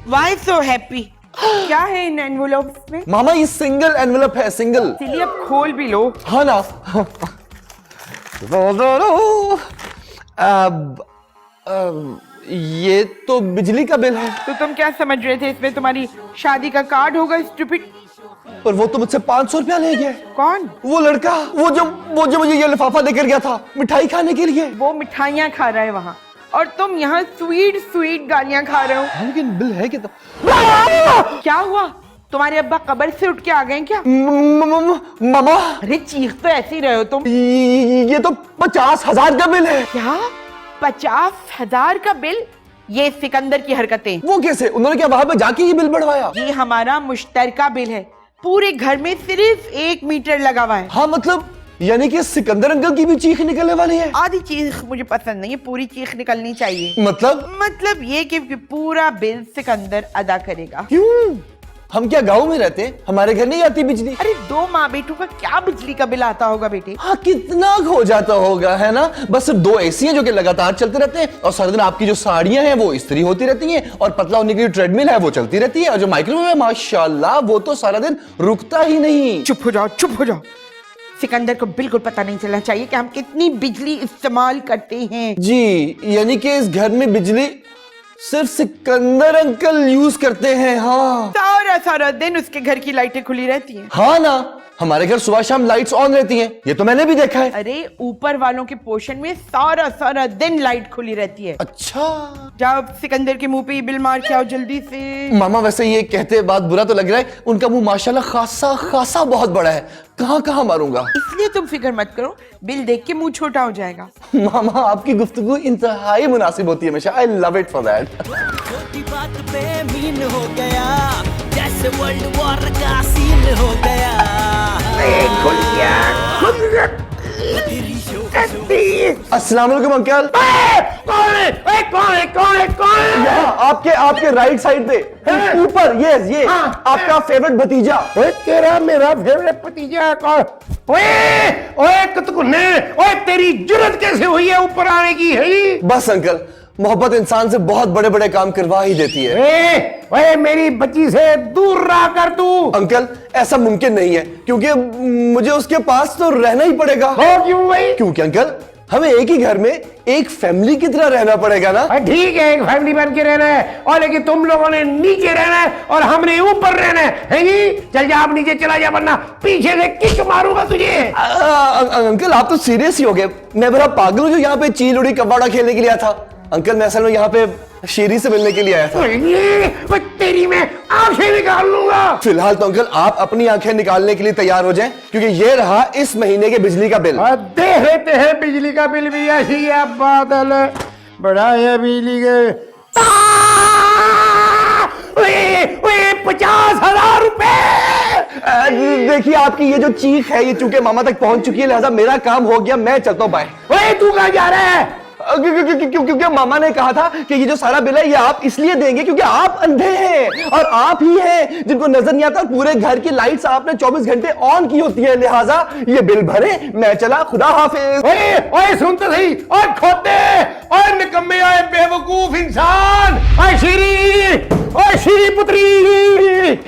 Why so happy? क्या है इन envelopes में? मामा ये सिंगल एनवेलप है, सिंगल। चलिए अब खोल भी लो। हाँ ना। अब ये तो बिजली का बिल है। तो तुम क्या समझ रहे थे इसमें तुम्हारी शादी का कार्ड होगा स्टूपिड? पर वो तो मुझसे 500 रुपया ले गया। कौन? वो लड़का, वो जो मुझे ये लिफाफा देकर गया था मिठाई खाने के लिए। वो मिठाइयाँ खा रहा है वहाँ और तुम यहाँ स्वीट स्वीट गालियाँ खा रहे हो। लेकिन बिल है क्या? क्या हुआ? तुम्हारे अब्बा कब्र से उठ के आ गए क्या? मामा अरे चीख तो ऐसे ही रहे हो तुम। ये तो 50,000 का बिल है। क्या? 50,000 का बिल? ये सिकंदर की हरकतें। वो कैसे? उन्होंने क्या वहां पे जाके ये बिल बढ़वाया? ये हमारा मुश्तरका बिल है। पूरे घर में सिर्फ 1 मीटर लगा हुआ है। हाँ मतलब यानी कि सिकंदर अंकल की भी चीख निकलने वाली है। आधी चीख मुझे पसंद नहीं है, पूरी चीख निकलनी चाहिए। मतलब ये कि पूरा बिल सिकंदर अदा करेगा। क्यों? हम क्या गांव में रहते हैं? हमारे घर नहीं आती बिजली? अरे 2 माँ बेटों का क्या बिजली का बिल आता होगा बेटे? हाँ कितना हो जाता होगा, है ना? बस सिर्फ 2 एसी हैं जो कि लगातार चलते रहते हैं और सारा दिन आपकी जो साड़ियां हैं वो इस्त्री होती रहती हैं और पतला होने की जो ट्रेडमिल है वो चलती रहती है और जो माइक्रोवेव है माशाल्लाह वो तो सारा दिन रुकता ही नहीं। चुप हो जाओ, चुप हो जाओ। सिकंदर को बिल्कुल पता नहीं चलना चाहिए कि हम कितनी बिजली इस्तेमाल करते हैं। जी, यानी कि इस घर में बिजली सिर्फ सिकंदर अंकल यूज करते हैं। हाँ सारा दिन उसके घर की लाइटें खुली रहती हैं। हाँ ना, हमारे घर सुबह शाम लाइट्स ऑन रहती हैं, ये तो मैंने भी देखा है। अरे ऊपर वालों के पोर्शन में सारा दिन लाइट खुली रहती है। अच्छा, जाओ सिकंदर के मुंह पे बिल मार के आओ जल्दी से। मामा वैसे ये कहते बात बुरा तो लग रहा है, उनका मुंह माशाल्लाह खासा बहुत बड़ा है, कहाँ मारूंगा। इसलिए तुम फिक्र मत करो, बिल देख के मुंह छोटा हो जाएगा। मामा आपकी गुफ्तगू इंतहाई मुनासिब होती है हमेशा। I love it for that. छोटी बात पे मीन हो गया, जैसे वर्ल्ड वॉर का सीन हो गया। अस्सलाम वालेकुम अंकल। कौन है? यहाँ आपके राइट साइड पे ऊपर, ये आपका फेवरेट भतीजा। ओए तेरा मेरा फेवरेट भतीजा कौन? ओए कुतकुन्ने, ओए तेरी जुर्रत कैसे हुई है ऊपर आने की? है बस अंकल, मोहब्बत इंसान से बहुत बड़े काम करवा ही देती है। ओए मेरी बच्ची से दूर रहा कर तू। अंकल ऐसा मुमकिन नहीं है क्योंकि मुझे उसके पास तो रहना ही पड़ेगा। क्यों भाई? क्योंकि अंकल हमें एक ही घर में एक फैमिली की तरह रहना पड़ेगा ना। ठीक है, एक फैमिली बन के रहना है और लेकिन तुम लोगों ने नीचे रहना है और हमने ऊपर रहना है जी? चल जा, आप नीचे चला जा वरना पीछे से किक मारूंगा तुझे। अंकल आप तो सीरियस ही हो गए। मैं बड़ा पागल हूँ जो यहाँ पे चील उड़ी कबाड़ा खेलने के लिए आया था। अंकल मैं असल में यहाँ पे शेरी से मिलने के लिए आया था। तेरी मैं आंखें निकाल लूंगा। फिलहाल तो अंकल आप अपनी आंखें निकालने के लिए तैयार हो जाएं क्योंकि ये रहा इस महीने के बिजली का बिल। देख लेते हैं बिजली का बिल भी। ऐसी है बादल बढ़ाया बिजली के 50,000 रुपए। देखिए आपकी ये जो चीख है ये चूंकि मामा तक पहुंच चुकी है, लिहाजा मेरा काम हो गया, मैं चलता हूँ। बाय। तू कहाँ जा रहा है? क्योंकि मामा ने कहा था कि ये जो सारा बिल है ये आप इसलिए देंगे क्योंकि आप अंधे हैं और आप ही हैं जिनको नजर नहीं आता और पूरे घर की लाइट्स आपने 24 घंटे ऑन की होती है, लिहाजा ये बिल भरे। मैं चला, खुदा हाफिज। ओए सुन तो सही, ओए खोते, ओए निकम्मे, ओए बेवकूफ इंसान, ओए श्री पुत्री।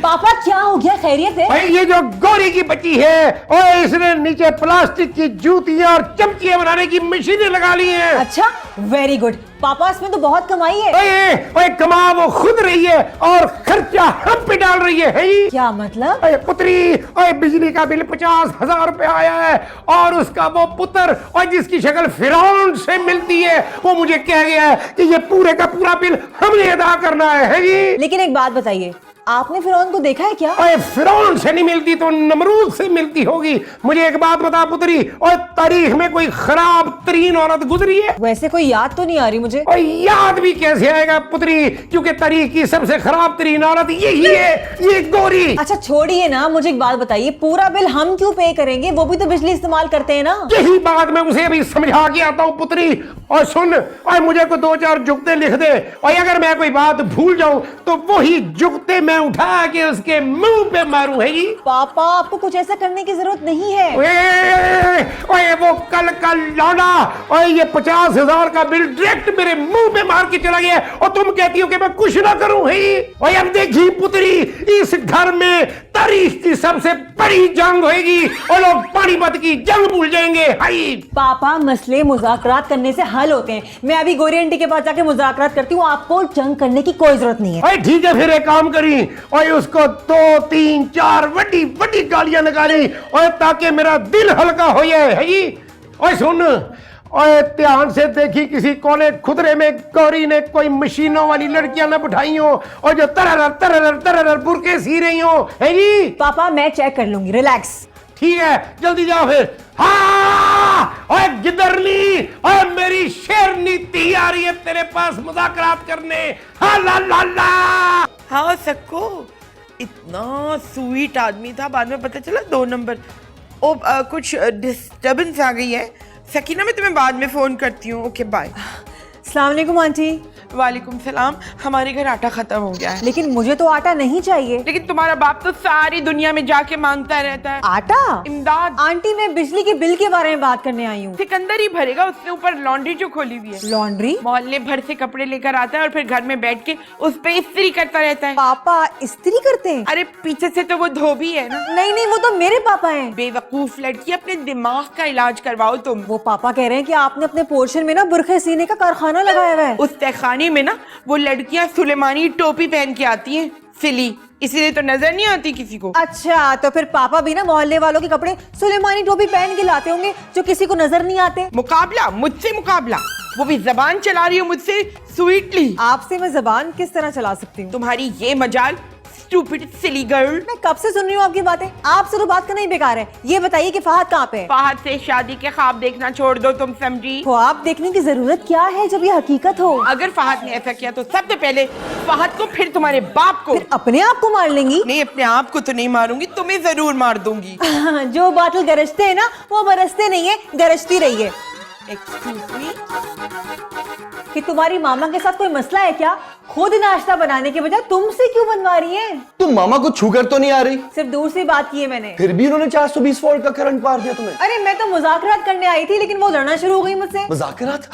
पापा क्या हो गया? खैरियत है? भाई ये जो गौरी की बच्ची है, ओए इसने नीचे प्लास्टिक की जूतियां और चमचियां बनाने की मशीनें लगा ली हैं। अच्छा, वेरी गुड पापा, इसमें तो बहुत कमाई है। ओए कमा वो खुद रही है और खर्चा हम पे डाल रही है। क्या मतलब? ओए पुत्री, ओए बिजली का बिल 50,000 रुपए आया है और उसका वो पुत्र और जिसकी शक्ल फिरौन से मिलती है वो मुझे कह गया है कि ये पूरे का पूरा बिल हमने अदा करना है जी। लेकिन एक बात बताइए, आपने फिरौन को देखा है क्या? ओए फिरौन से नहीं मिलती तो नमरूद से मिलती होगी। मुझे एक बात बता पुत्री, और तारीख में कोई खराब तरीन औरत गुजरी है? वैसे कोई याद तो नहीं आ रही मुझे। और याद भी कैसे आएगा पुत्री, क्योंकि तारीख की सबसे खराब तरीन औरत यही है, ये गोरी। अच्छा छोड़िए ना, मुझे एक बात बताइए, पूरा बिल हम क्यों पे करेंगे? वो भी तो बिजली इस्तेमाल करते हैं ना। यही बात मैं उसे अभी समझा के आता हूँ पुत्री। और सुन, और मुझे को 2-4 जुगते लिख दे, और अगर मैं कोई बात भूल जाऊं तो वही जुगते मैं उठा के उसके मुंह पे मारूं। है जी पापा, आपको कुछ ऐसा करने की जरूरत नहीं है। ओए वो कल का लौंडा, और ये 50,000 का बिल डायरेक्ट मेरे मुंह पे मार के चला गया, और तुम कहती हो कि मैं कुछ ना करूं। है और अब देखी पुत्री, इस घर में तारीख की सबसे बड़ी जंग होगी, और लोग पानीपत की जंग भूल जाएंगे। हाय पापा, मसले मुज़ाकरात करने से हल होते हैं। मैं अभी गौरी आंटी के पास जाके मुज़ाकरात करती हूँ, आपको जंग करने की कोई जरूरत नहीं है। अरे ठीक है, फिर एक काम करी और उसको 2-3-4 बड़ी बड़ी गालियां निकाली, और ताकि मेरा दिल हल्का हो जाए। है जी और सुन, और ध्यान से देखी, किसी कोने खुदरे में गौरी ने कोई मशीनों वाली लड़कियां न बिठाई हो, और जो तरर बुरके सी रही हो। है जी पापा, मैं चेक कर लूंगी, रिलैक्स। ठीक है, जल्दी जाओ फिर। हाँ और गिदरनी, और मेरी शेरनी ती आ रही है तेरे पास मुज़ाकरात करने। हाँ ला ला ला। हाँ सक्को, इतना स्वीट आदमी था, बाद में पता चला 2 नंबर। कुछ डिस्टर्बेंस आ गई है सकीना, मैं तुम्हें बाद में फोन करती हूँ। Okay bye. अस्सलाम वालेकुम आंटी। वालेकुम सलाम। हमारे घर आटा खत्म हो गया है। लेकिन मुझे तो आटा नहीं चाहिए। लेकिन तुम्हारा बाप तो सारी दुनिया में जाके मांगता रहता है आटा? इमदाद। आंटी, मैं बिजली के बिल के बारे में बात करने आई हूँ। सिकंदर ही भरेगा, उसके ऊपर लॉन्ड्री जो खोली हुई है। लॉन्ड्री? मोहल्ले भर से कपड़े लेकर आता है और फिर घर में बैठ के उस पे इस्त्री करता रहता है। पापा इस्त्री करते हैं? अरे पीछे से तो वो धोबी है ना। नहीं नहीं, वो तो मेरे पापा हैं। बेवकूफ लड़की, अपने दिमाग का इलाज करवाओ तुम। वो पापा कह रहे हैं कि आपने अपने पोर्शन में ना बुरखे सीने का कारखाना लगाया हुआ है। उस तहखाने में ना वो लड़कियां सुलेमानी टोपी पहन के आती हैं, सिली, इसीलिए तो नजर नहीं आती किसी को। अच्छा, तो फिर पापा भी ना मोहल्ले वालों के कपड़े सुलेमानी टोपी पहन के लाते होंगे, जो किसी को नजर नहीं आते। मुकाबला, मुझसे मुकाबला, वो भी जबान चला रही हो मुझसे स्वीटली। आपसे मैं जबान किस तरह चला सकती हूँ? तुम्हारी ये मजाल, स्टूपिड सिली गर्ल। मैं कब से सुन रही हूँ आपकी बातें, आपसे तो बात करना ही बेकार है। ये बताइए कि फहद कहाँ पे है? फहद से शादी के ख्वाब देखना छोड़ दो तुम, समझी? ख्वाब देखने की जरूरत क्या है जब ये हकीकत हो? अगर फहद ने ऐसा किया तो सबसे पहले फहद को, फिर तुम्हारे बाप को। फिर अपने आप को मार लेंगी? नहीं, अपने आप को तो नहीं मारूंगी, तुम्हें जरूर मार दूंगी। जो बादल गरजते हैं ना, वो बरसते नहीं है, गरजती रही है। एक्सक्यूज मी, कि तुम्हारी मामा के साथ कोई मसला है क्या? खुद नाश्ता बनाने के बजाय तुमसे क्यों बनवा रही है? तुम मामा को छूकर तो नहीं आ रही, सिर्फ दूर से बात की है मैंने। फिर भी उन्होंने 420 वोल्ट का करंट मार दिया तुम्हें। अरे मैं तो मुज़ाकरात करने आई थी, लेकिन वो लड़ना शुरू हो गई मुझसे। मुज़ाकरात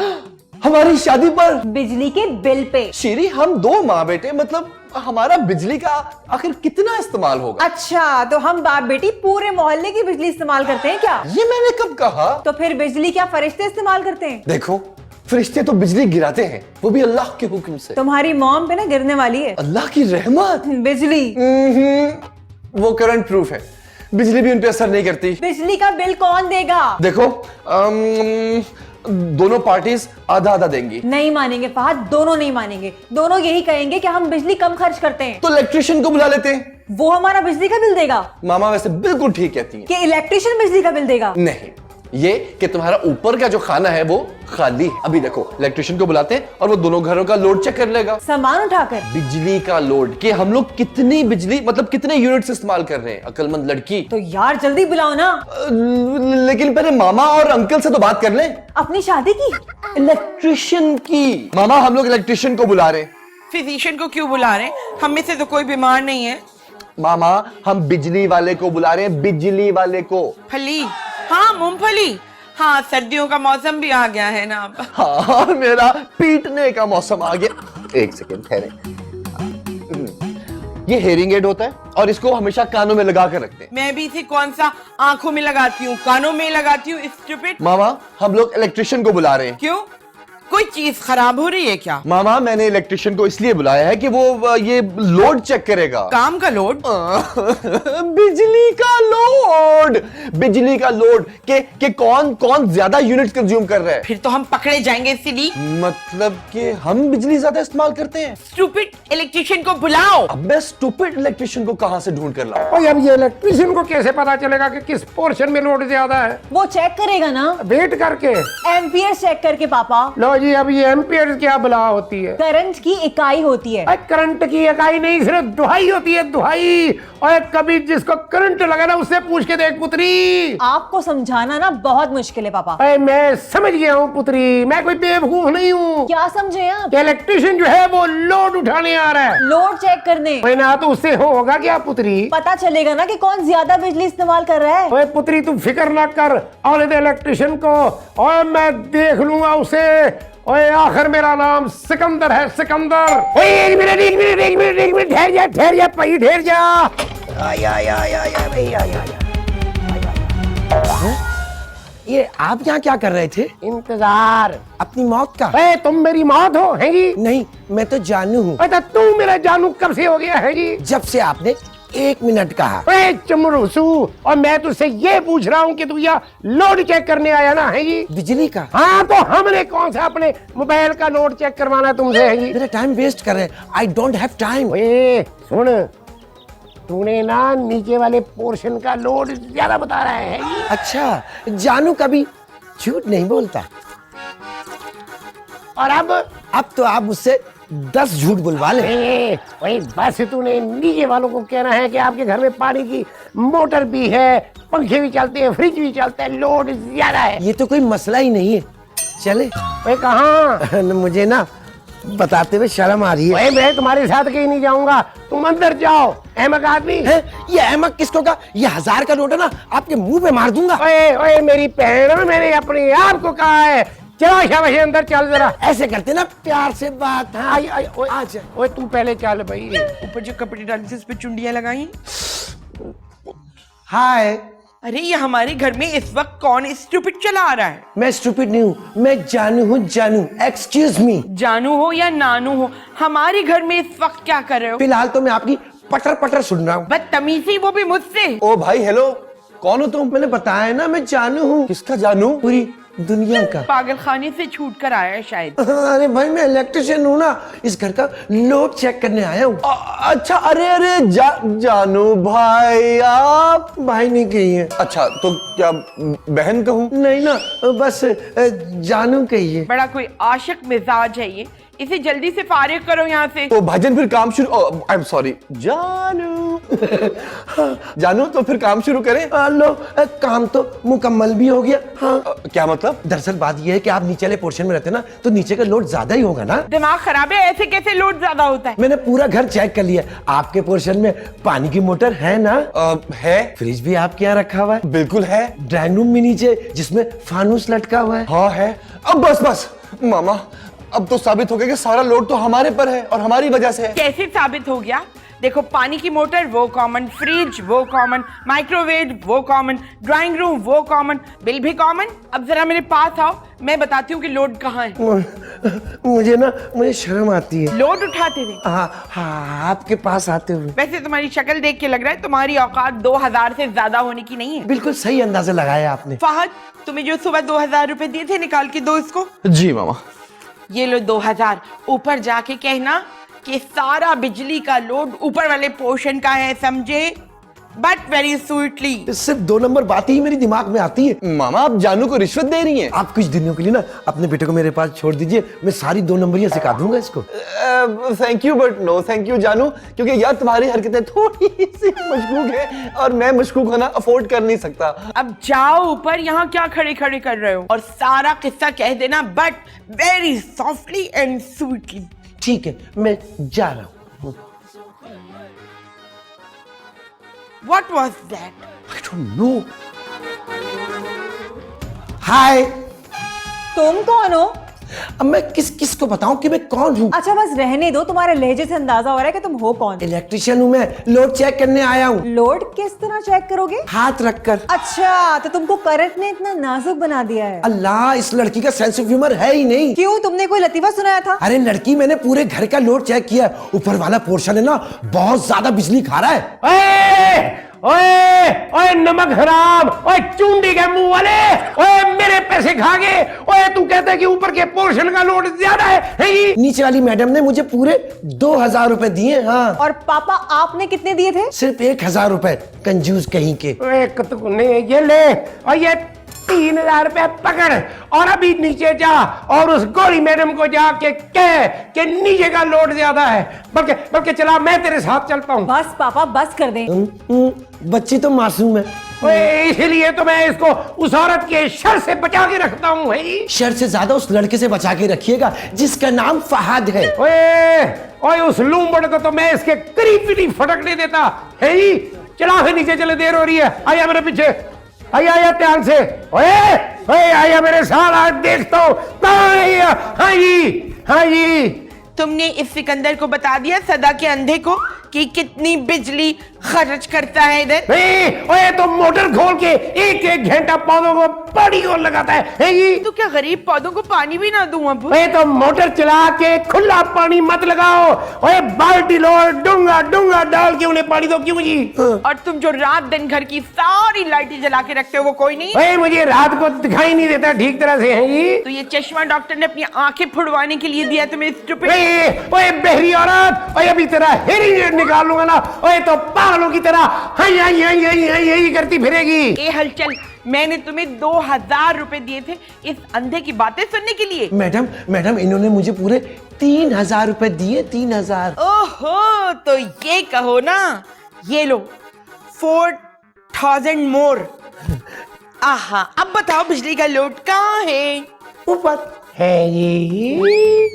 हमारी शादी पर? बिजली के बिल पे। शेरी, हम 2 माँ बेटे, मतलब हमारा बिजली का आखिर कितना इस्तेमाल होगा? अच्छा, तो हम बाप बेटी पूरे मोहल्ले की बिजली इस्तेमाल करते हैं क्या? ये मैंने कब कहा? तो फिर बिजली क्या फरिश्ते इस्तेमाल करते हैं? देखो, फरिश्ते तो बिजली गिराते हैं, वो भी अल्लाह के हुक्म से। तुम्हारी मॉम पे ना गिरने वाली है अल्लाह की रहमत। बिजली। वो करंट प्रूफ है, बिजली भी उन पे असर नहीं करती। बिजली का बिल कौन देगा? देखो, दोनों पार्टीज आधा आधा देंगी। नहीं मानेंगे फहद, दोनों नहीं मानेंगे। दोनों यही कहेंगे कि हम बिजली कम खर्च करते हैं। तो इलेक्ट्रिशियन को बुला लेते हैं, वो हमारा बिजली का बिल देगा। मामा वैसे बिल्कुल ठीक कहती हैं। कि इलेक्ट्रिशियन बिजली का बिल देगा? नहीं, ये कि तुम्हारा ऊपर का जो खाना है वो खाली है। अभी देखो, इलेक्ट्रिशियन को बुलाते हैं और वो दोनों घरों का लोड चेक कर लेगा। सामान उठाकर? बिजली का लोड, कि हम लोग कितनी बिजली, मतलब कितने यूनिट्स इस्तेमाल कर रहे हैं। अक्लमंद लड़की। तो यार जल्दी बुलाओ ना। लेकिन पहले मामा और अंकल से तो बात कर लें। अपनी शादी की? इलेक्ट्रिशियन की। मामा, हम लोग इलेक्ट्रिशियन को बुला रहे हैं। फिजिशियन को क्यों बुला रहे हैं? हम में से तो कोई बीमार नहीं है। मामा, हम बिजली वाले को बुला रहे हैं, बिजली वाले को। फली? हाँ, मूंगफली। हाँ, सर्दियों का मौसम भी आ गया है ना अब। हाँ, मेरा पीटने का मौसम आ गया। एक सेकेंड ठहरे। ये हेयरिंग एड होता है और इसको हमेशा कानों में लगा कर रखते हैं। मैं भी इसे कौन सा आंखों में लगाती हूँ, कानों में लगाती हूँ, स्टूपिड। मामा, हम लोग इलेक्ट्रिशियन को बुला रहे हैं। क्यों? कोई चीज खराब हो रही है क्या? मामा, मैंने इलेक्ट्रिशियन को इसलिए बुलाया है कि वो ये लोड चेक करेगा। काम का लोड? बिजली का लोड। लोड, बिजली का लोड के कौन कौन ज्यादा यूनिट कंज्यूम कर रहा है। फिर तो हम पकड़े जाएंगे सिली। मतलब कि हम बिजली ज्यादा इस्तेमाल करते हैं। स्टूपिड इलेक्ट्रिशियन को बुलाओ। अब मैं स्टूपिड इलेक्ट्रिशियन को कहां से ढूंढ कर लाऊं? ओए अब ये इलेक्ट्रिशियन को कैसे पता चलेगा कि किस पोर्शन में लोड ज्यादा है? वो चेक करेगा ना, वेट करके। एम्पियर चेक करके पापा। लो जी, अब ये एम्पियर क्या बला होती है? करंट की इकाई होती है। करंट की इकाई नहीं, सिर्फ दुहाई होती है, दुहाई। और कभी जिसको करंट लगा ना उससे पूछ के देख पुत्री। आपको समझाना ना बहुत मुश्किल है पापा। अरे मैं समझ गया हूँ पुत्री, मैं कोई बेवकूफ नहीं हूँ। क्या समझे आप? इलेक्ट्रिशियन जो है वो लोड उठाने आ रहा है। लोड चेक करने। ओए ना, तो उससे होगा क्या पुत्री? पता चलेगा ना कि कौन ज्यादा बिजली इस्तेमाल कर रहा है। ओए पुत्री तू फिक्र ना कर, और दे इलेक्ट्रिशियन को, और मैं देख लूंगा उसे। ओए आखिर मेरा नाम सिकंदर है, सिकंदर। ओए एक मिनट ठहर जा भाई, ठहर जा। ये आप यहाँ क्या कर रहे थे? इंतजार। अपनी मौत का? ओए तुम मेरी मौत हो है जी? नहीं, मैं तो जानू हूँ। ओए तो तू मेरा जानू कब से हो गया है जी? जब से आपने 1 मिनट कहा। ओए चमरूसू, और मैं तुझसे ये पूछ रहा हूँ कि तू यहाँ लोड चेक करने आया ना है जी? बिजली का? हाँ, तो हमने कौन सा अपने मोबाइल का लोड चेक करवाना है तुमसे है जी? मेरा टाइम वेस्ट कर रहे हैं। I don't have time. ओए सुन, तूने ना नीचे वाले पोर्शन का लोड ज्यादा बता रहा है जी? अच्छा, जानू कभी झूठ नहीं बोलता। और अब तो आप मुझसे 10 झूठ बुलवा ले। ओए बस तूने नीचे वालों को कहना है कि आपके घर में पानी की मोटर भी है, पंखे भी चलते हैं, फ्रिज भी चलता है, लोड ज्यादा है। ये तो कोई मसला ही नहीं है। चले? ओए कहाँ? मुझे ना बताते हुए शर्म आ रही है। ओए मैं तुम्हारे साथ कहीं नहीं जाऊंगा, तुम अंदर जाओ। अहमक आदमी है? ये अहमक किसको का? ये 1000 का नोट है ना, आपके मुंह पे मार दूंगा। ओए ओए मेरी बहन, मैंने अपने आप को कहा है, चलो शाबाश अंदर चल जरा। ऐसे करते ना प्यार से बात। हाँ, आई आई ओए आजा। ओए तू पहले चल भाई। ऊपर जो कपड़े डाले थे उस पे चुंडियां लगाई। हाय। अरे ये हमारे घर में इस वक्त कौन स्टूपिड चला आ रहा है? मैं स्टूपिड नहीं हूँ, मैं जानू हूँ, जानू। Excuse me. जानू हो या नानू हो, हमारे घर में इस वक्त क्या कर रहे हो? फिलहाल तो मैं आपकी पटर पटर सुन रहा हूँ। बदतमीजी, वो भी मुझसे। ओ भाई हेलो, कौन हो तुम? मैंने बताया ना मैं जानू हूँ, किसका जानू? पूरी दुनिया का। पागलखाने से छूट कर आया है शायद। अरे भाई मैं इलेक्ट्रिशियन हूँ ना, इस घर का लोड चेक करने आया हूँ। अच्छा, अरे जानू भाई, आप भाई नहीं कहिए। अच्छा तो क्या बहन कहूँ? नहीं ना, बस जानू कहिए। बड़ा कोई आशिक मिजाज है ये, इसे जल्दी से फारिग करो यहाँ से। तो भाईजान फिर काम शुरू। आई एम सॉरी जानू। जानू तो फिर काम शुरू करें। लो, काम तो मुकम्मल भी हो गया। हाँ, क्या मतलब? दरअसल बात यह है कि आप नीचे वाले पोर्शन में रहते हैं ना, तो नीचे का लोड ज्यादा ही होगा ना। दिमाग खराब है, ऐसे कैसे लोड ज्यादा होता है? मैंने पूरा घर चेक कर लिया, आपके पोर्शन में पानी की मोटर है ना? है। फ्रिज भी आपके यहाँ रखा हुआ है? बिल्कुल है। ड्राइंग रूम में नीचे जिसमें फानूस लटका हुआ है? हाँ है। अब बस मामा, अब तो साबित हो गया कि सारा लोड तो हमारे पर है और हमारी वजह से है। कैसे साबित हो गया? देखो, पानी की मोटर वो कॉमन, फ्रिज वो कॉमन, माइक्रोवेव वो कॉमन, ड्राइंग रूम वो कॉमन, बिल भी कॉमन। अब जरा मेरे पास आओ, मैं बताती हूँ कि लोड कहाँ है। मुझे शर्म आती है लोड उठाते हुए। हाँ, आपके पास आते हुए। वैसे तुम्हारी शक्ल देख के लग रहा है तुम्हारी औकात 2000 से ज्यादा होने की नहीं है। बिल्कुल सही अंदाजा लगाया आपने। फहद, तुम्हें जो सुबह 2000 रुपए दिए थे, निकाल के दो इसको। जी मामा। ये लो 2000। ऊपर जाके कहना कि सारा बिजली का लोड ऊपर वाले पोर्शन का है, समझे? But very sweetly. सिर्फ 2 नंबर बात ही मेरे दिमाग में आती है। मामा, आप जानू को रिश्वत दे रही हैं? आप कुछ दिनों के लिए ना अपने बेटे को मेरे पास छोड़ दीजिए, मैं सारी 2 नंबरियां सिखा दूंगा इसको। Thank you but no thank you जानू, क्योंकि यार तुम्हारी हरकतें थोड़ी सी मशकूक है और मैं मशकूक होना अफोर्ड कर नहीं सकता। अब जाओ ऊपर, यहाँ क्या खड़े खड़े कर रहे हो, और सारा किस्सा कह देना, but very softly and sweetly. ठीक है, मैं जा रहा हूँ। What was that? I don't know. हाय। तुम कौन हो? अब मैं किस को बताऊं कि मैं कौन हूँ? अच्छा बस रहने दो, तुम्हारे लहजे से अंदाजा हो रहा है कि तुम हो कौन। इलेक्ट्रिशियन हूँ मैं, लोड चेक करने आया हूँ। लोड किस तरह चेक करोगे? हाथ रखकर। अच्छा, तो तुमको करंट ने इतना नाजुक बना दिया है। अल्लाह, इस लड़की का सेंस ऑफ ह्यूमर है ही नहीं। क्यों, तुमने कोई लतीफा सुनाया था? अरे लड़की, मैंने पूरे घर का लोड चेक किया, ऊपर वाला पोर्शन है ना बहुत ज्यादा बिजली खा रहा है। ओए ओए नमक हराम, ओए चूंडी के मुंह वाले, ओए मेरे पैसे खा गए। ओए तू कहता है कि ऊपर के पोर्शन का लोड ज्यादा है ये? नीचे वाली मैडम ने मुझे पूरे 2000 रुपए दिए। हाँ, और पापा आपने कितने दिए थे? सिर्फ 1000 रुपए, कंजूस कहीं के। ओए कतुक ने ये ले, और ये 3000 रुपए पकड़, और अभी नीचे जा और उस गोरी मैडम को जाके कह कि नीचे का लोड ज्यादा है। बल्कि चला मैं तेरे साथ चलता हूँ। बस पापा बस कर दें। बच्ची तो मासूम है। ओए इसीलिए तो मैं इसको उस औरत के शर से बचा के रखता हूँ भाई। शर से ज्यादा उस लड़के से बचा के रखिएगा जिसका नाम फहद है। ओए ओए उस लूंबड़ को तो मैं इसके करीब भी नहीं फटकने देता है ही। चला फिर नीचे चले, देर हो रही है। आया मेरे पीछे, आया ध्यान से। ओए ओए आया मेरे साथ, आज देखता हूँ। हाँ जी। तुमने इस सिकंदर को बता दिया सदा के अंधे को कि कितनी बिजली खर्च करता है इधर? ओए तो मोटर खोल के एक एक घंटा पौधों को पानी को लगाता है ये। तो क्या गरीब पौधों को पानी भी ना दूं अब? ओए तो मोटर चला के खुला पानी मत लगाओ। ओए बाल्टी लो, डूंगा डाल के उन्हें पानी दो। क्यों जी? और तुम जो रात दिन घर की सारी लाइटें जला के रखते हो वो कोई नहीं? ओए मुझे रात को दिखाई नहीं देता ठीक तरह से है ये। तो ये चश्मा डॉक्टर ने अपनी आंखें फुड़वाने के लिए दिया तुम्हें स्टूपिड। ओए बहरी औरत, ओए अभी तेरा हेयरिंग एड निकाल लूंगा ना। ओए तो पागलों की तरह हाई करती फिरेगी। ए हलचल, मैंने तुम्हें 2000 रुपए दिए थे इस अंधे की बातें सुनने के लिए। मैडम इन्होंने मुझे पूरे 3000 रुपए दिए। 3000। ओहो, तो ये कहो ना, ये लो 4000 मोर। आहा, अब बताओ बिजली का लोड कहाँ है? ऊपर है ये।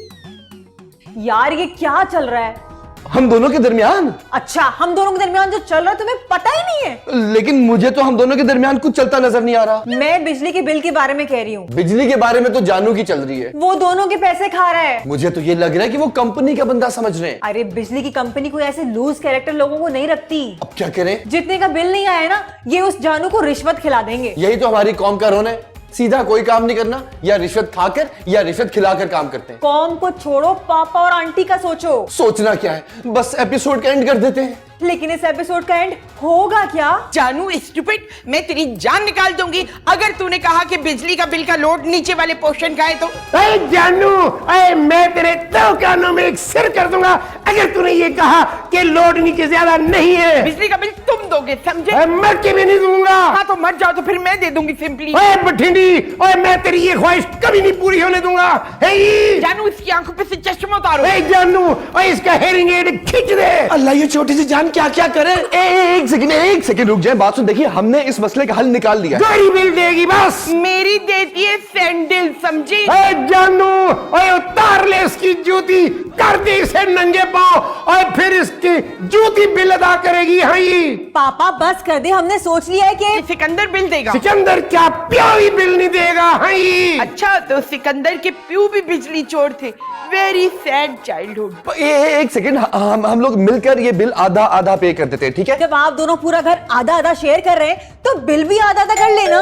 यार ये क्या चल रहा है? हम दोनों के दरमियान? अच्छा, हम दोनों के दरमियान जो चल रहा है तुम्हें पता ही नहीं है? लेकिन मुझे तो हम दोनों के दरमियान कुछ चलता नजर नहीं आ रहा। मैं बिजली के बिल के बारे में कह रही हूँ। बिजली के बारे में तो जानू की चल रही है। वो दोनों के पैसे खा रहा है। मुझे तो ये लग रहा है कि वो कंपनी का बंदा समझ रहे हैं। अरे बिजली की कंपनी कोई ऐसे लूज कैरेक्टर लोगों को नहीं रखती। अब क्या करें? जितने का बिल नहीं आया ना, ये उस जानू को रिश्वत खिला देंगे। यही तो हमारी कौम का रोना है, सीधा कोई काम नहीं करना, या रिश्वत खाकर या रिश्वत खिलाकर काम करते हैं। कौम को छोड़ो, पापा और आंटी का सोचो। सोचना क्या है, बस एपिसोड का एंड कर देते हैं। लेकिन इस एपिसोड का एंड होगा क्या? जानू स्टूपिड, मैं तेरी जान निकाल दूंगी अगर तूने कहा कि बिजली का बिल का लोड नीचे वाले पोर्शन का है तो। अरे जानू, अरे मैं तेरे दो कानों में एक सिर कर दूंगा अगर तूने ये कहा कि लोड नीचे ज्यादा नहीं है। बिजली का बिल तुम दोगे, समझे? अरे मर के भी नहीं दूंगा। हाँ तो मर जाओ, तो फिर मैं दे दूंगी सिंपली। ओए बठिंडी, ओए मैं तेरी ये ख्वाहिश कभी नहीं पूरी होने दूंगा। हे जानू, इसकी आंखों पे से चश्मा उतारो। ओए जानू, ओए इसका हेयरिंग एड खींच दे। अल्लाह, ये छोटी सी जान क्या क्या करे। एक सेकंड रुक जाए, बात सुन। देखिए, हमने इस मसले का हल निकाल लिया है। गोरी बिल देगी बस। मेरी देती है सैंडल, समझी? ओए जानू, ओए उतार ले इसकी जूती, कर दे इसे नंगे पांव, और फिर इसकी जूती बिल अदा करेगी। हाँ ये पापा बस कर दे, हमने सोच लिया है कि सिकंदर बिल देगा। सिकंदर क्या प्यार ही बिल नहीं देगा। हाँ ये अच्छा, तो सिकंदर के प्यू भी बिजली चोर थे। Very sad childhood. एक सेकंड, हम लोग मिलकर ये बिल आधा आधा पे कर देते हैं, ठीक है? जब आप दोनों पूरा घर आधा आधा शेयर कर रहे हैं तो बिल भी आधा आधा कर लेना।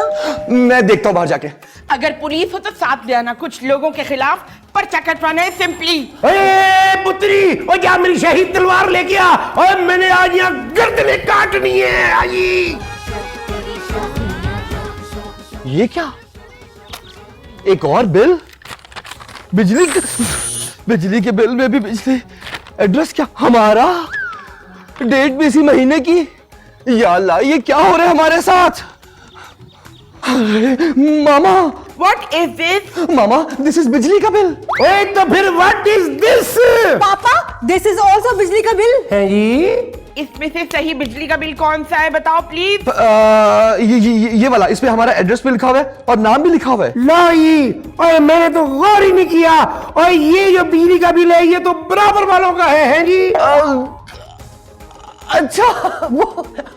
मैं देखता हूँ बाहर जाके। अगर पुलिस हो तो साथ ले आना, कुछ लोगों के खिलाफ पर्चा कटवाना है सिंपली। ओए पुत्री, ओ जा मेरी शहीद तलवार लेके आ, और मैंने आज यहाँ गर्दनें काटनी है। आई ये क्या? एक और बिल? बिजली के बिल में भी बिजली। एड्रेस क्या हमारा? डेट भी इसी महीने की। या अल्लाह, ये क्या हो रहा है हमारे साथ? अरे मामा, What is this? Mama, this is बिजली का बिल। ओए तो फिर व्हाट इज दिस? पापा, दिस इज ऑल्सो बिजली का बिल। है जी? इसमें से सही बिजली का बिल कौन सा है, बताओ प्लीज। ये वाला, इस पे हमारा एड्रेस भी लिखा हुआ है और नाम भी लिखा हुआ है। लाई, ओए मैंने तो गौर ही नहीं किया। और ये जो बिजली का बिल है ये तो बराबर वालों का है जी?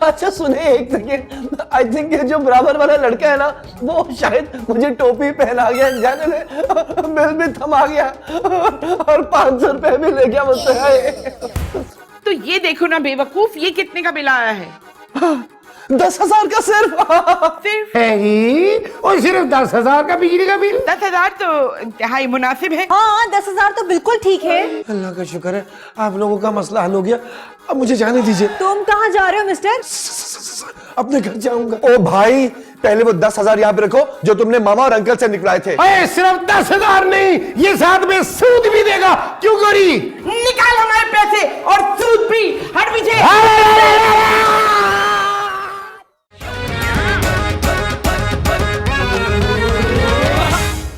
अच्छा सुने, एक सेकेंड। आई थिंक ये जो बराबर वाला लड़का है ना, वो शायद मुझे टोपी पहना गया, जाने ले, बिल भी थमा गया और 500 रुपए भी ले गया मुझसे। तो ये देखो ना बेवकूफ, ये कितने का बिल आया है? 10,000 का सिर्फ। सिर्फ है जी, और सिर्फ 10,000 का बिजली का बिल। 10,000 तो इंतहाई मुनासिब है। हाँ 10,000 तो बिल्कुल ठीक है। अल्लाह का शुक्र है, आप लोगों का मसला हल हो गया। अब मुझे जाने दीजिए, तुम कहाँ जा रहे हो मिस्टर? अपने घर जाऊंगा। ओ भाई, पहले वो 10,000 यहाँ पे रखो जो तुमने मामा और अंकल से निकलाए थे। अरे सिर्फ 10,000 नहीं, ये साथ में सूद भी देगा। क्यों गोरी? निकाल हमारे पैसे और सूद भी। हट पीछे।